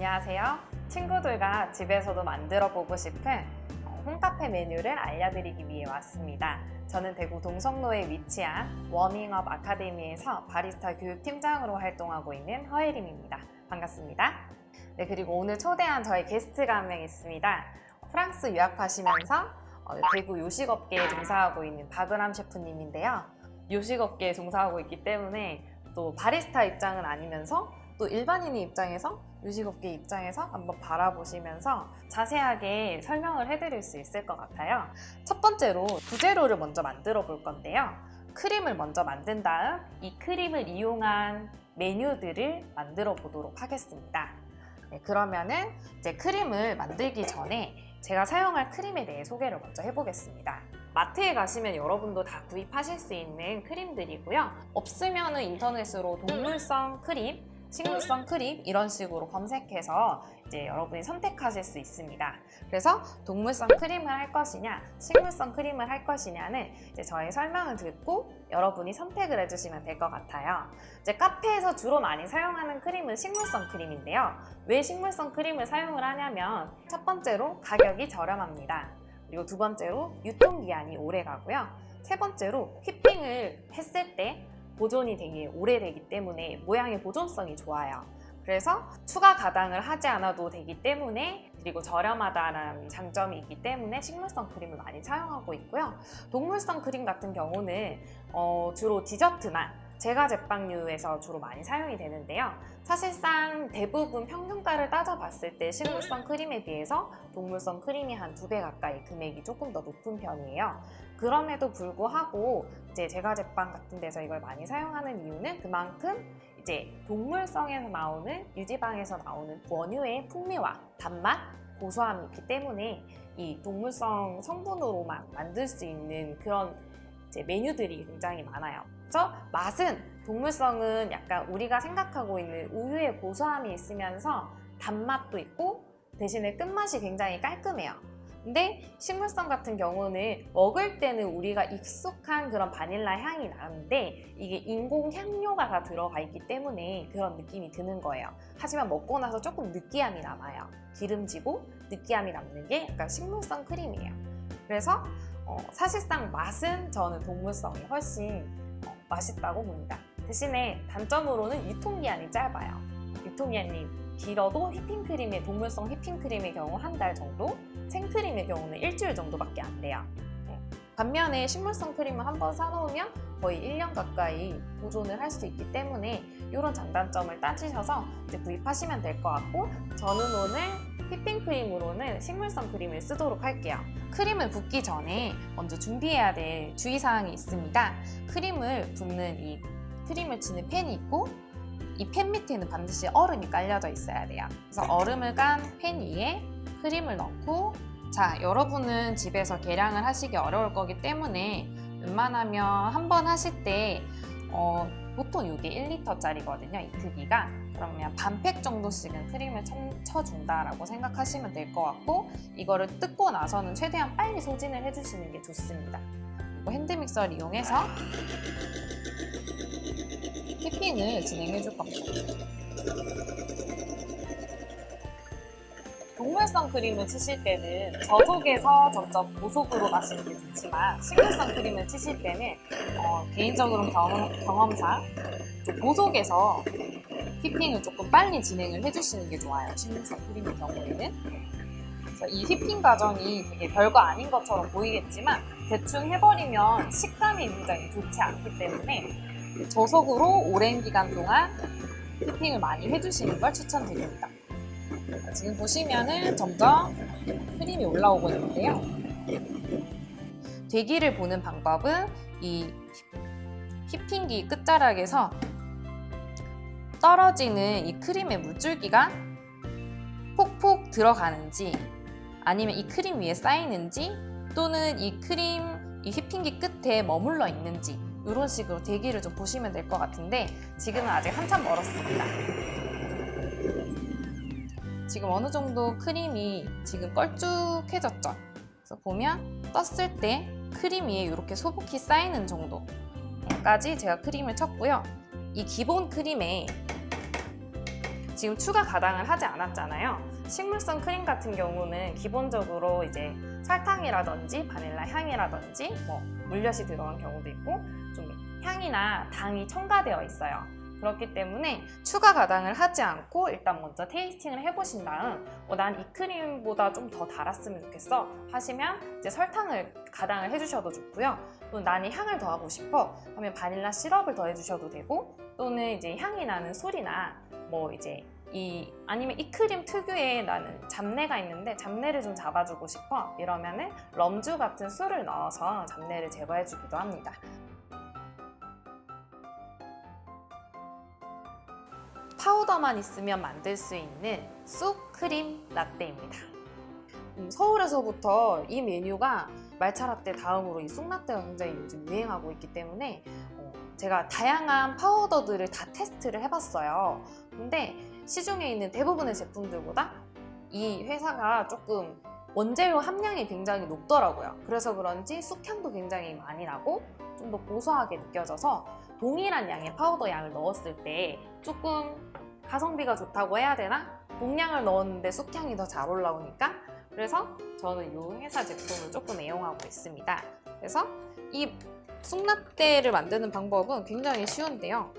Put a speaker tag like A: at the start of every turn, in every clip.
A: 안녕하세요. 친구들과 집에서도 만들어 보고 싶은 홈카페 메뉴를 알려드리기 위해 왔습니다. 저는 대구 동성로에 위치한 워밍업 아카데미에서 바리스타 교육팀장으로 활동하고 있는 허예림입니다. 반갑습니다. 네, 그리고 오늘 초대한 저희 게스트가 한 명 있습니다. 프랑스 유학하시면서 대구 요식업계에 종사하고 있는 박은함 셰프님인데요. 요식업계에 종사하고 있기 때문에 또 바리스타 입장은 아니면서 또 일반인의 입장에서 요식업계 입장에서 한번 바라보시면서 자세하게 설명을 해드릴 수 있을 것 같아요. 첫 번째로 부재료를 먼저 만들어 볼 건데요. 크림을 먼저 만든 다음 이 크림을 이용한 메뉴들을 만들어 보도록 하겠습니다. 네, 그러면은 이제 크림을 만들기 전에 제가 사용할 크림에 대해 소개를 먼저 해보겠습니다. 마트에 가시면 여러분도 다 구입하실 수 있는 크림들이고요. 없으면은 인터넷으로 동물성 크림, 식물성 크림 이런 식으로 검색해서 이제 여러분이 선택하실 수 있습니다. 그래서 동물성 크림을 할 것이냐, 식물성 크림을 할 것이냐는 이제 저의 설명을 듣고 여러분이 선택을 해주시면 될 것 같아요. 이제 카페에서 주로 많이 사용하는 크림은 식물성 크림인데요. 왜 식물성 크림을 사용을 하냐면 첫 번째로 가격이 저렴합니다. 그리고 두 번째로 유통기한이 오래 가고요. 세 번째로 휘핑을 했을 때 보존이 되게 오래되기 때문에 모양의 보존성이 좋아요. 그래서 추가 가당을 하지 않아도 되기 때문에 그리고 저렴하다는 장점이 있기 때문에 식물성 크림을 많이 사용하고 있고요. 동물성 크림 같은 경우는 주로 디저트나 제과 제빵류에서 주로 많이 사용이 되는데요. 사실상 대부분 평균가를 따져봤을 때 식물성 크림에 비해서 동물성 크림이 한 2배 가까이 금액이 조금 더 높은 편이에요. 그럼에도 불구하고 이제 제과 제빵 같은 데서 이걸 많이 사용하는 이유는 그만큼 이제 동물성에서 나오는 유지방에서 나오는 원유의 풍미와 단맛, 고소함이 있기 때문에 이 동물성 성분으로만 만들 수 있는 그런 이제 메뉴들이 굉장히 많아요. 그래서 맛은 동물성은 약간 우리가 생각하고 있는 우유의 고소함이 있으면서 단맛도 있고 대신에 끝맛이 굉장히 깔끔해요. 근데 식물성 같은 경우는 먹을 때는 우리가 익숙한 그런 바닐라 향이 나는데 이게 인공 향료가 다 들어가 있기 때문에 그런 느낌이 드는 거예요. 하지만 먹고 나서 조금 느끼함이 남아요. 기름지고 느끼함이 남는 게 약간 식물성 크림이에요. 그래서 사실상 맛은 저는 동물성이 훨씬 맛있다고 봅니다. 대신에 단점으로는 유통기한이 짧아요. 유통기한이 길어도 휘핑크림의 동물성 휘핑크림의 경우 한 달 정도, 생크림의 경우는 일주일 정도밖에 안 돼요. 반면에 식물성 크림을 한번 사놓으면 거의 1년 가까이 보존을 할 수 있기 때문에 이런 장단점을 따지셔서 이제 구입하시면 될 것 같고 저는 오늘 휘핑크림으로는 식물성 크림을 쓰도록 할게요. 크림을 붓기 전에 먼저 준비해야 될 주의사항이 있습니다. 크림을 붓는 이 크림을 치는 팬이 있고 이 팬 밑에는 반드시 얼음이 깔려져 있어야 돼요. 그래서 얼음을 깐 팬 위에 크림을 넣고 자, 여러분은 집에서 계량을 하시기 어려울 거기 때문에 웬만하면 한 번 하실 때 보통 이게 1리터짜리거든요. 이 크기가. 그러면 반팩 정도씩은 크림을 쳐준다라고 생각하시면 될 것 같고 이거를 뜯고 나서는 최대한 빨리 소진을 해주시는 게 좋습니다. 그리고 핸드믹서를 이용해서 휘핑을 진행해 줄 겁니다. 동물성 크림을 치실 때는 저속에서 점점 고속으로 마시는 게 좋지만 식물성 크림을 치실 때는 개인적으로 경험상 좀 고속에서 휘핑을 조금 빨리 진행을 해주시는 게 좋아요. 식물성 크림의 경우에는. 그래서 이 휘핑 과정이 되게 별거 아닌 것처럼 보이겠지만 대충 해버리면 식감이 굉장히 좋지 않기 때문에 저속으로 오랜 기간 동안 휘핑을 많이 해주시는 걸 추천드립니다. 지금 보시면은 점점 크림이 올라오고 있는데요. 되기를 보는 방법은 이 휘핑기 끝자락에서 떨어지는 이 크림의 물줄기가 폭폭 들어가는지 아니면 이 크림 위에 쌓이는지 또는 이 휘핑기 끝에 머물러 있는지 이런 식으로 되기를 좀 보시면 될 것 같은데 지금은 아직 한참 멀었습니다. 지금 어느 정도 크림이 지금 걸쭉해졌죠? 그래서 보면 떴을 때 크림 위에 이렇게 소복히 쌓이는 정도까지 제가 크림을 쳤고요. 이 기본 크림에 지금 추가 가당을 하지 않았잖아요. 식물성 크림 같은 경우는 기본적으로 이제 설탕이라든지 바닐라 향이라든지 뭐 물엿이 들어간 경우도 있고 좀 향이나 당이 첨가되어 있어요. 그렇기 때문에 추가 가당을 하지 않고 일단 먼저 테이스팅을 해보신 다음 난 이 크림보다 좀 더 달았으면 좋겠어 하시면 이제 설탕을 가당을 해주셔도 좋고요. 또 나는 향을 더하고 싶어 하면 바닐라 시럽을 더해주셔도 되고 또는 이제 향이 나는 술이나 뭐 이제 아니면 이 크림 특유의 나는 잡내가 있는데 잡내를 좀 잡아주고 싶어 이러면은 럼주 같은 술을 넣어서 잡내를 제거해주기도 합니다. 파우더만 있으면 만들 수 있는 쑥 크림 라떼입니다. 서울에서부터 이 메뉴가 말차 라떼 다음으로 이 쑥 라떼가 굉장히 요즘 유행하고 있기 때문에 제가 다양한 파우더들을 다 테스트를 해봤어요. 근데 시중에 있는 대부분의 제품들보다 이 회사가 조금 원재료 함량이 굉장히 높더라고요. 그래서 그런지 쑥향도 굉장히 많이 나고 좀 더 고소하게 느껴져서 동일한 양의 파우더 양을 넣었을 때 조금 가성비가 좋다고 해야 되나? 동량을 넣었는데 쑥향이 더 잘 올라오니까 그래서 저는 이 회사 제품을 조금 애용하고 있습니다. 그래서 이 쑥라떼를 만드는 방법은 굉장히 쉬운데요.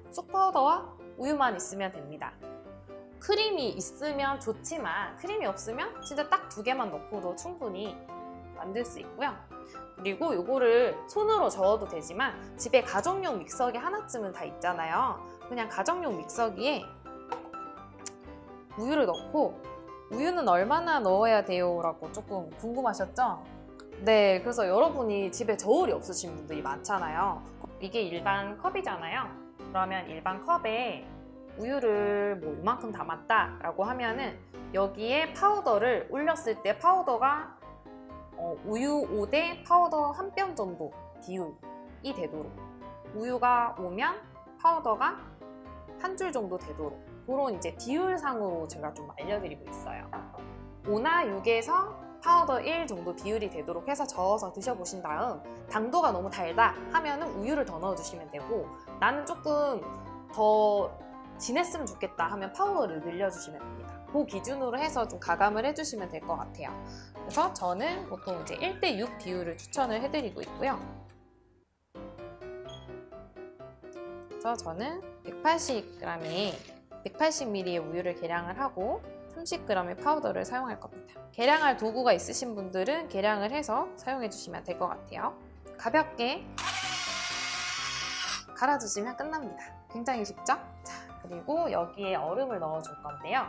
A: 쑥 파우더와 우유만 있으면 됩니다. 크림이 있으면 좋지만 크림이 없으면 진짜 딱 2개만 넣고도 충분히 만들 수 있고요. 그리고 이거를 손으로 저어도 되지만 집에 가정용 믹서기 하나쯤은 다 있잖아요. 그냥 가정용 믹서기에 우유를 넣고 우유는 얼마나 넣어야 돼요? 라고 조금 궁금하셨죠? 네, 그래서 여러분이 집에 저울이 없으신 분들이 많잖아요. 이게 일반 컵이잖아요. 그러면 일반 컵에 우유를 뭐 이만큼 담았다 라고 하면은 여기에 파우더를 올렸을 때 파우더가 우유 5대 파우더 1병 정도 비율이 되도록 우유가 5면 파우더가 1줄 정도 되도록 그런 이제 비율상으로 제가 좀 알려드리고 있어요. 5나 6에서 파우더 1 정도 비율이 되도록 해서 저어서 드셔보신 다음 당도가 너무 달다 하면은 우유를 더 넣어주시면 되고 나는 조금 더 진했으면 좋겠다 하면 파우더를 늘려주시면 됩니다. 그 기준으로 해서 좀 가감을 해주시면 될 것 같아요. 그래서 저는 보통 이제 1대6 비율을 추천을 해드리고 있고요. 그래서 저는 180g에 180ml의 우유를 계량을 하고 30g의 파우더를 사용할 겁니다. 계량할 도구가 있으신 분들은 계량을 해서 사용해 주시면 될 것 같아요. 가볍게 갈아주시면 끝납니다. 굉장히 쉽죠? 자, 그리고 여기에 얼음을 넣어줄 건데요.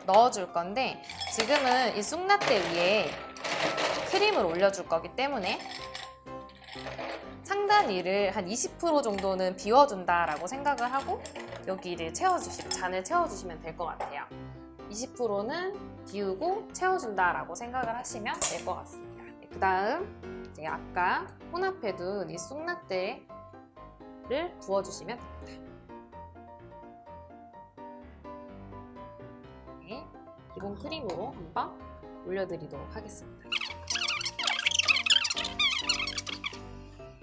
A: 넣어줄 건데 지금은 이 쑥라떼 위에 크림을 올려줄 거기 때문에 상단 위를 한 20% 정도는 비워준다라고 생각을 하고 여기를 잔을 채워주시면 될 것 같아요. 20%는 비우고 채워준다라고 생각을 하시면 될 것 같습니다. 그 다음 이제 아까 혼합해 둔 이 쑥라떼를 부어주시면 됩니다. 네, 기본 크림으로 한번 올려드리도록 하겠습니다.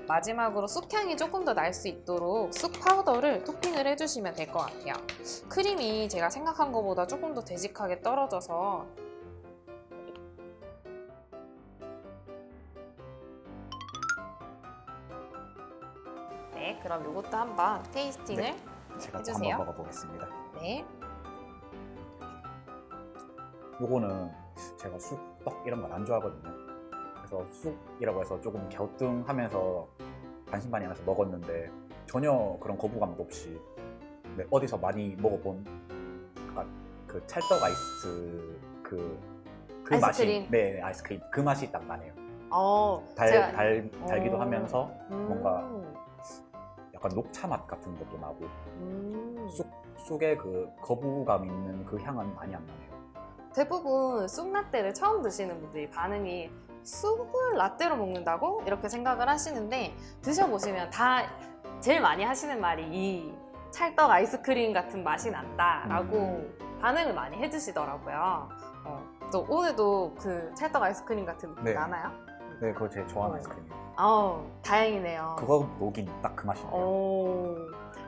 A: 마지막으로 쑥향이 조금 더 날 수 있도록 쑥 파우더를 토핑을 해주시면 될 것 같아요. 크림이 제가 생각한 것보다 조금 더 되직하게 떨어져서 네, 그럼 이것도 한번 테이스팅을
B: 제가 또
A: 해주세요.
B: 한번 먹어보겠습니다.
A: 네,
B: 요거는 제가 쑥떡 이런 걸 안 좋아하거든요. 그래서 쑥이라고 해서 조금 갸우뚱하면서 반신반의하면서 먹었는데 전혀 그런 거부감도 없이 어디서 많이 먹어본 약간 그 찰떡 아이스 그
A: 아이스크림.
B: 맛이 아이스크림 그 맛이 딱 나네요. 달기도 하면서 뭔가 약간 녹차 맛 같은 것도 나고 쑥의 그 거부감 있는 그 향은 많이 안 나네요.
A: 대부분 쑥라떼를 처음 드시는 분들이 반응이 쑥을 라떼로 먹는다고? 이렇게 생각을 하시는데 드셔보시면 다 제일 많이 하시는 말이 이 찰떡 아이스크림 같은 맛이 난다라고 반응을 많이 해주시더라고요. 또 오늘도 그 찰떡 아이스크림 같은 느낌 나나요?
B: 네, 그거 제일 좋아하는 아이스크림이에요.
A: 다행이네요.
B: 그거 녹인 딱 그 맛이네요.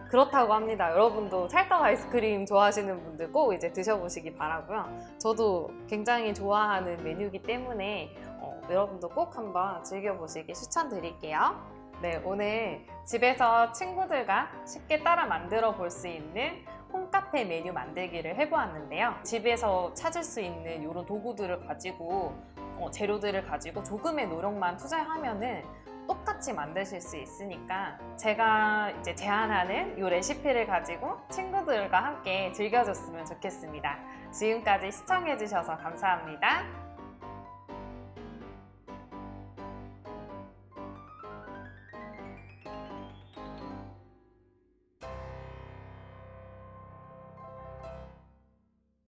A: 그렇다고 합니다. 여러분도 찰떡 아이스크림 좋아하시는 분들 꼭 이제 드셔보시기 바라고요. 저도 굉장히 좋아하는 메뉴이기 때문에 여러분도 꼭 한번 즐겨보시기 추천드릴게요. 네, 오늘 집에서 친구들과 쉽게 따라 만들어 볼 수 있는 홈카페 메뉴 만들기를 해보았는데요. 집에서 찾을 수 있는 이런 도구들을 가지고 재료들을 가지고 조금의 노력만 투자하면은 똑같이 만드실 수 있으니까 제가 이제 제안하는 이 레시피를 가지고 친구들과 함께 즐겨줬으면 좋겠습니다. 지금까지 시청해주셔서 감사합니다.